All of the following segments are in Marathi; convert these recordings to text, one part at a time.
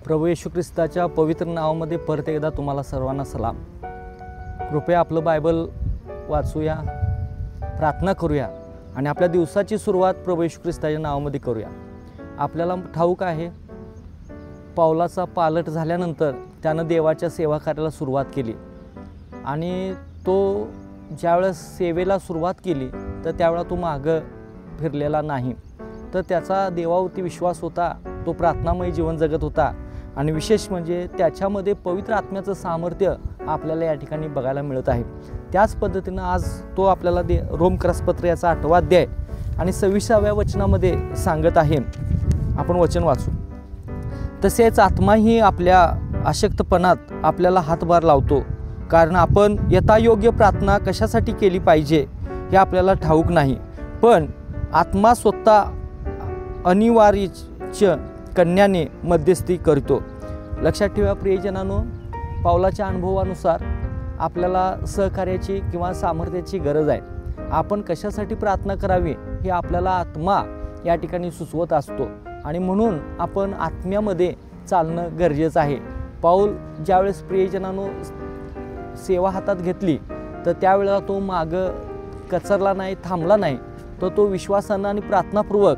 प्रभू येशू ख्रिस्ताच्या पवित्र नावामध्ये परत एकदा तुम्हाला सर्वांना सलाम। कृपया आपलं बायबल वाचूया, प्रार्थना करूया आणि आपल्या दिवसाची सुरुवात प्रभू येशू ख्रिस्ताच्या नावामध्ये करूया। आपल्याला ठाऊक आहे, पावलाचा पालट झाल्यानंतर त्यानं देवाच्या सेवा कार्याला सुरुवात केली आणि तो ज्यावेळेस सेवेला सुरुवात केली तर त्यावेळेला तो मागं फिरलेला नाही, तर त्याचा देवावरती विश्वास होता। तो प्रार्थनामय जीवन जगत होता आणि विशेष म्हणजे त्याच्यामध्ये पवित्र आत्म्याचं सामर्थ्य आपल्याला या ठिकाणी बघायला मिळत आहे। त्याच पद्धतीनं आज तो आपल्याला रोमकरासपत्र याचा 8वा अध्याय आणि 26व्या वचनामध्ये सांगत आहे। आपण वचन वाचू। तसेच आत्माही आपल्या अशक्तपणात आपल्याला हातभार लावतो, कारण आपण यथायोग्य प्रार्थना कशासाठी केली पाहिजे हे आपल्याला ठाऊक नाही, पण आत्मा स्वतः अनिवार्य कन्याने मध्यस्थी करतो। लक्षात ठेवा प्रियजनांनो, पावलाच्या अनुभवानुसार आपल्याला सहकार्याची किंवा सामर्थ्याची गरज आहे। आपण कशासाठी प्रार्थना करावी हे आपल्याला आत्मा या ठिकाणी सुचवत असतो आणि म्हणून आपण आत्म्यामध्ये चालणं गरजेचं आहे। पाऊल ज्यावेळेस प्रियजनांनो सेवा हातात घेतली तर त्यावेळेला तो मागं कचरला नाही, थांबला नाही, तर तो विश्वासानं आणि प्रार्थनापूर्वक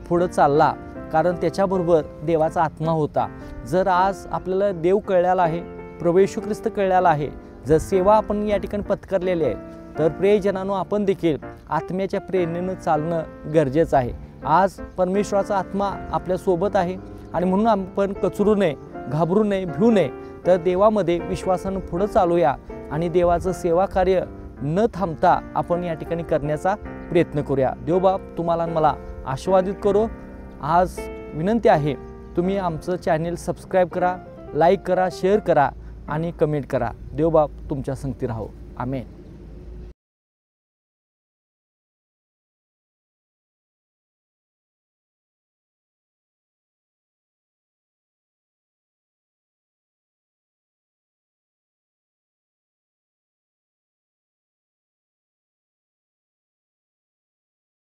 पुढं चालला, कारण त्याच्याबरोबर देवाचा आत्मा होता। जर आज आपल्याला देव कळलेला आहे, प्रभू येशू ख्रिस्त कळलेला आहे, जर सेवा आपण या ठिकाणी पत्करलेली आहे, तर प्रियजनांनो आपण देखील आत्म्याच्या प्रेरणेनं चालणं गरजेचं आहे। आज परमेश्वराचा आत्मा आपल्यासोबत आहे आणि म्हणून आपण कचरू नये, घाबरू नये, भिवू नये, तर देवामध्ये विश्वासानं पुढं चालूया आणि देवाचं सेवा कार्य न थांबता आपण या ठिकाणी करण्याचा प्रयत्न करूया। देवबाप तुम्हाला मला आशीर्वादित करो। आज विनंती आहे, तुम्ही आमचं चॅनेल सबस्क्राईब करा, लाईक करा, शेअर करा आणि कमेंट करा। देवबाप तुमच्या संगती राहो। आमेन।